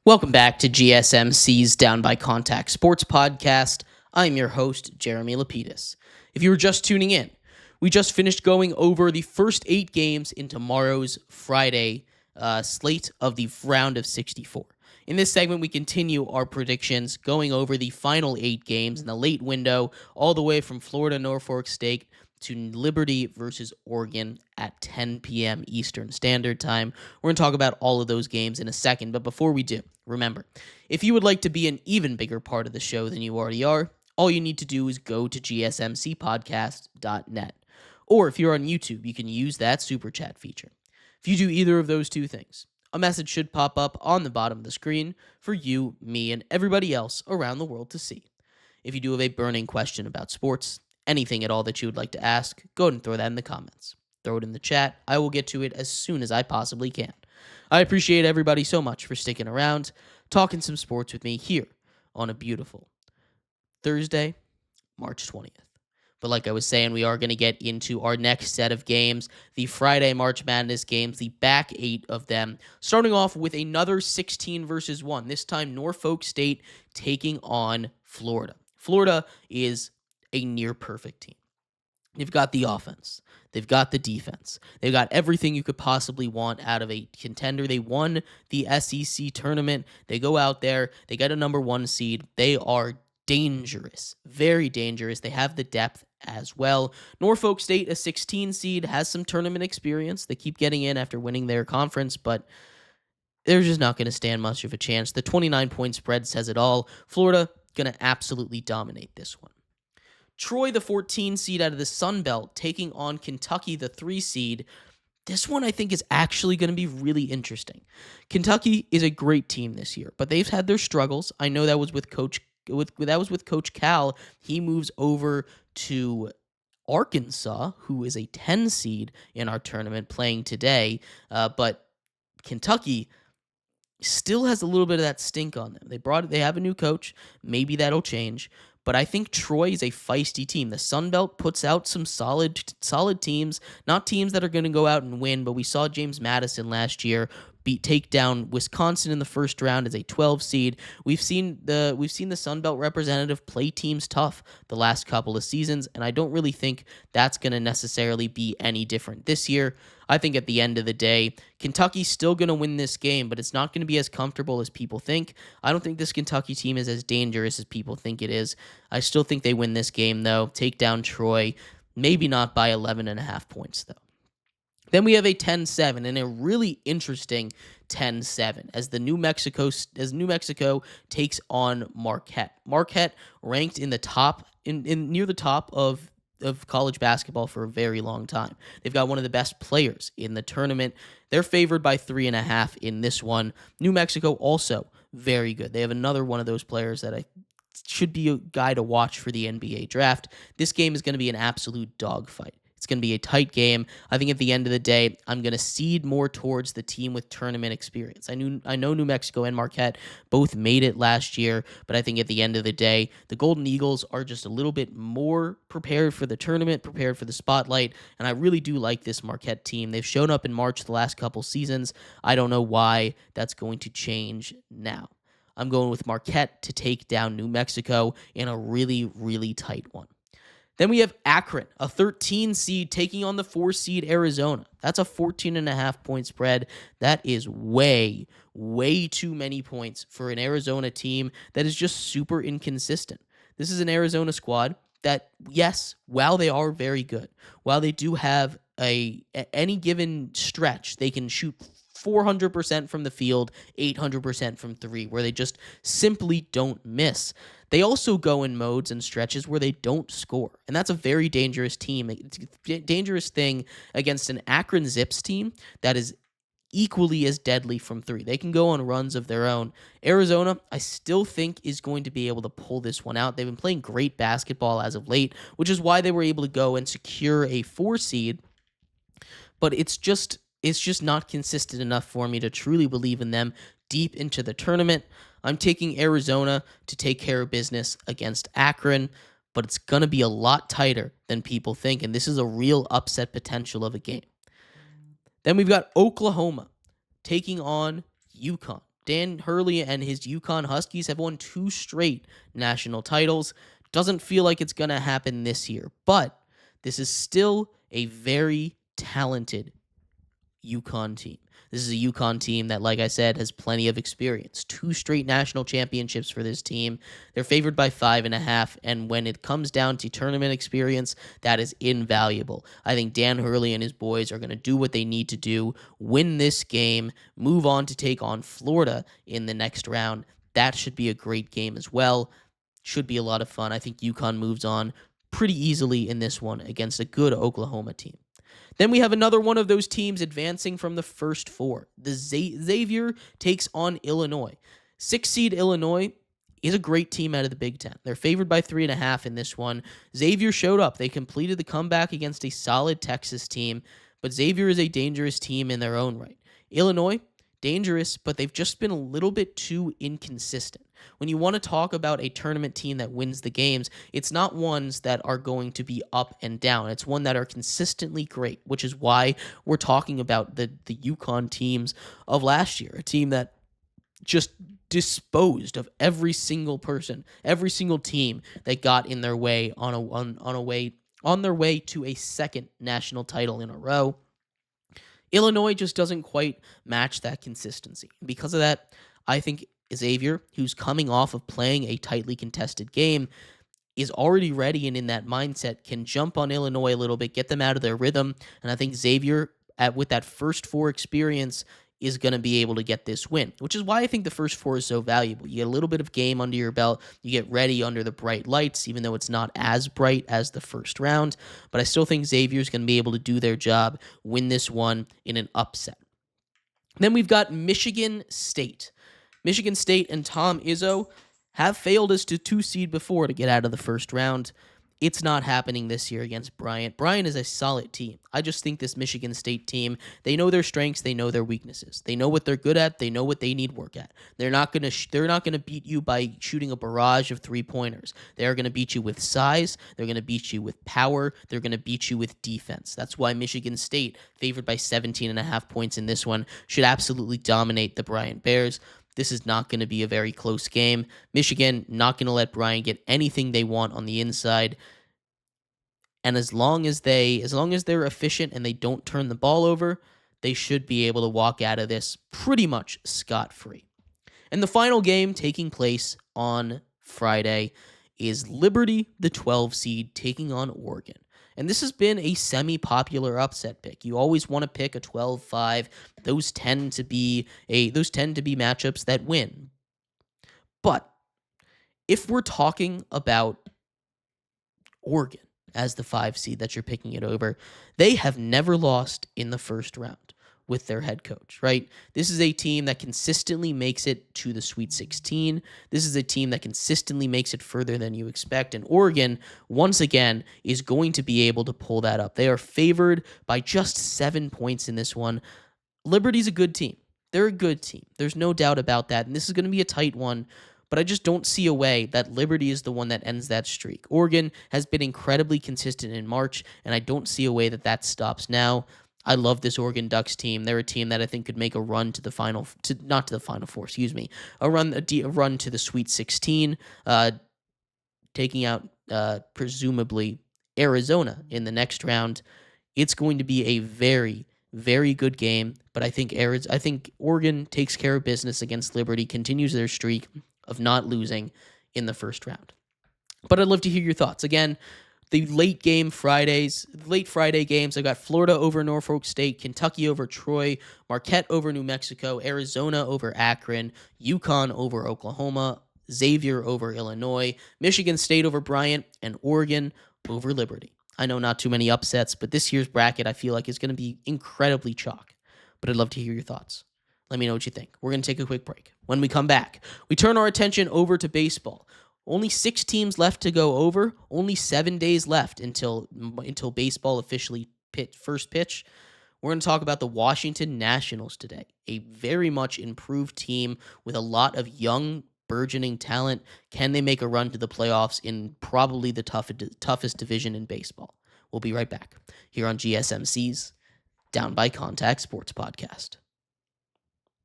Welcome back to GSMC's Down by Contact Sports Podcast. I'm your host, Jeremy Lapidus. If you were just tuning in, we just finished going over the first 8 games in tomorrow's Friday slate of the round of 64. In this segment, we continue our predictions, going over the final 8 games in the late window, all the way from Florida Norfolk State to Liberty versus Oregon at 10 p.m. Eastern Standard Time. We're going to talk about all of those games in a second, but before we do, remember, if you would like to be an even bigger part of the show than you already are, all you need to do is go to gsmcpodcast.net. Or if you're on YouTube, you can use that super chat feature. If you do either of those two things, a message should pop up on the bottom of the screen for you, me, and everybody else around the world to see. If you do have a burning question about sports, anything at all that you would like to ask, go ahead and throw that in the comments. Throw it in the chat. I will get to it as soon as I possibly can. I appreciate everybody so much for sticking around, talking some sports with me here on a beautiful Thursday, March 20th. But like I was saying, we are going to get into our next set of games, the Friday March Madness games, the back 8 of them, starting off with another 16 versus 1, this time Norfolk State taking on Florida. Florida is a near-perfect team. They've got the offense. They've got the defense. They've got everything you could possibly want out of a contender. They won the SEC tournament. They go out there. They get a number 1 seed. They are dangerous, very dangerous. They have the depth as well. Norfolk State, a 16 seed, has some tournament experience. They keep getting in after winning their conference, but they're just not going to stand much of a chance. The 29-point spread says it all. Florida going to absolutely dominate this one. Troy, the 14 seed out of the Sun Belt, taking on Kentucky, the 3 seed. This one I think is actually going to be really interesting. Kentucky is a great team this year, but they've had their struggles. I know that was with Coach Cal. He moves over to Arkansas, who is a 10 seed in our tournament playing today, but Kentucky still has a little bit of that stink on them. They have a new coach. Maybe that'll change. But I think Troy is a feisty team. The Sun Belt puts out some solid teams, not teams that are going to go out and win, but we saw James Madison last year take down Wisconsin in the first round as a 12 seed. We've seen the Sun Belt representative play teams tough the last couple of seasons, and I don't really think that's going to necessarily be any different this year. I think at the end of the day, Kentucky's still going to win this game, but it's not going to be as comfortable as people think. I don't think this Kentucky team is as dangerous as people think it is. I still think they win this game, though. Take down Troy, maybe not by 11.5 points, though. Then we have a 10-7 and a really interesting 10-7 as New Mexico takes on Marquette. Marquette ranked in the top near the top of college basketball for a very long time. They've got one of the best players in the tournament. They're favored by 3.5 in this one. New Mexico also very good. They have another one of those players that should be a guy to watch for the NBA draft. This game is going to be an absolute dogfight. It's going to be a tight game. I think at the end of the day, I'm going to cede more towards the team with tournament experience. I know New Mexico and Marquette both made it last year, but I think at the end of the day, the Golden Eagles are just a little bit more prepared for the tournament, prepared for the spotlight, and I really do like this Marquette team. They've shown up in March the last couple seasons. I don't know why that's going to change now. I'm going with Marquette to take down New Mexico in a really, really tight one. Then we have Akron, a 13 seed taking on the 4 seed Arizona. That's a 14.5 point spread. That is way, way too many points for an Arizona team that is just super inconsistent. This is an Arizona squad that, yes, while they are very good, while they do have any given stretch, they can shoot 400% from the field, 800% from 3, where they just simply don't miss. They also go in modes and stretches where they don't score, and that's a very dangerous team. It's a dangerous thing against an Akron Zips team that is equally as deadly from 3. They can go on runs of their own. Arizona, I still think, is going to be able to pull this one out. They've been playing great basketball as of late, which is why they were able to go and secure a 4 seed, but it's just not consistent enough for me to truly believe in them deep into the tournament. I'm taking Arizona to take care of business against Akron, but it's going to be a lot tighter than people think, and this is a real upset potential of a game. Then we've got Oklahoma taking on UConn. Dan Hurley and his UConn Huskies have won 2 straight national titles. Doesn't feel like it's going to happen this year, but this is still a very talented UConn team. This is a UConn team that, like I said, has plenty of experience. 2 straight national championships for this team. They're favored by 5.5, and when it comes down to tournament experience, that is invaluable. I think Dan Hurley and his boys are going to do what they need to do, win this game, move on to take on Florida in the next round. That should be a great game as well. Should be a lot of fun. I think UConn moves on pretty easily in this one against a good Oklahoma team. Then we have another one of those teams advancing from the first 4. The Xavier takes on Illinois. 6 seed Illinois is a great team out of the Big Ten. They're favored by 3.5 in this one. Xavier showed up. They completed the comeback against a solid Texas team, but Xavier is a dangerous team in their own right. Illinois, dangerous, but they've just been a little bit too inconsistent. When you want to talk about a tournament team that wins the games, it's not ones that are going to be up and down. It's one that are consistently great, which is why we're talking about the UConn teams of last year, a team that just disposed of every single person, every single team that got in their way on their way to a second national title in a row. Illinois just doesn't quite match that consistency. Because of that, I think Xavier, who's coming off of playing a tightly contested game, is already ready and in that mindset, can jump on Illinois a little bit, get them out of their rhythm. And I think Xavier, with that first 4 experience, is going to be able to get this win, which is why I think the first 4 is so valuable. You get a little bit of game under your belt. You get ready under the bright lights, even though it's not as bright as the first round. But I still think Xavier is going to be able to do their job, win this one in an upset. Then we've got Michigan State. Michigan State and Tom Izzo have failed as to 2 seed before to get out of the first round. It's not happening this year against Bryant. Bryant is a solid team. I just think this Michigan State team, they know their strengths, they know their weaknesses. They know what they're good at, they know what they need work at. They're not going to beat you by shooting a barrage of 3-pointers. They're going to beat you with size, they're going to beat you with power, they're going to beat you with defense. That's why Michigan State, favored by 17.5 points in this one, should absolutely dominate the Bryant Bears. This is not going to be a very close game. Michigan not going to let Bryant get anything they want on the inside. And as long as they're efficient and they don't turn the ball over, they should be able to walk out of this pretty much scot-free. And the final game taking place on Friday is Liberty, the 12 seed, taking on Oregon. And this has been a semi-popular upset pick. You always want to pick a 12-5. Those tend to be matchups that win. But if we're talking about Oregon as the 5 seed that you're picking it over, they have never lost in the first round with their head coach, right? This is a team that consistently makes it to the Sweet 16. This is a team that consistently makes it further than you expect. And Oregon, once again, is going to be able to pull that up. They are favored by just 7 points in this one. Liberty's a good team. They're a good team. There's no doubt about that. And this is going to be a tight one. But I just don't see a way that Liberty is the one that ends that streak. Oregon has been incredibly consistent in March, and I don't see a way that that stops now. I love this Oregon Ducks team. They're a team that I think could make a run to the Final Four, a run to the Sweet 16, taking out presumably Arizona in the next round. It's going to be a very, very good game, but I think Oregon takes care of business against Liberty, continues their streak of not losing in the first round. But I'd love to hear your thoughts. Again, the late Friday games, I got Florida over Norfolk State, Kentucky over Troy, Marquette over New Mexico, Arizona over Akron, UConn over Oklahoma, Xavier over Illinois, Michigan State over Bryant, and Oregon over Liberty. I know not too many upsets, but this year's bracket I feel like is going to be incredibly chalk. But I'd love to hear your thoughts. Let me know what you think. We're going to take a quick break. When we come back, we turn our attention over to baseball. Only 6 teams left to go over. Only 7 days left until baseball officially first pitch. We're going to talk about the Washington Nationals today, a very much improved team with a lot of young, burgeoning talent. Can they make a run to the playoffs in probably the toughest division in baseball? We'll be right back here on GSMC's Down by Contact Sports Podcast.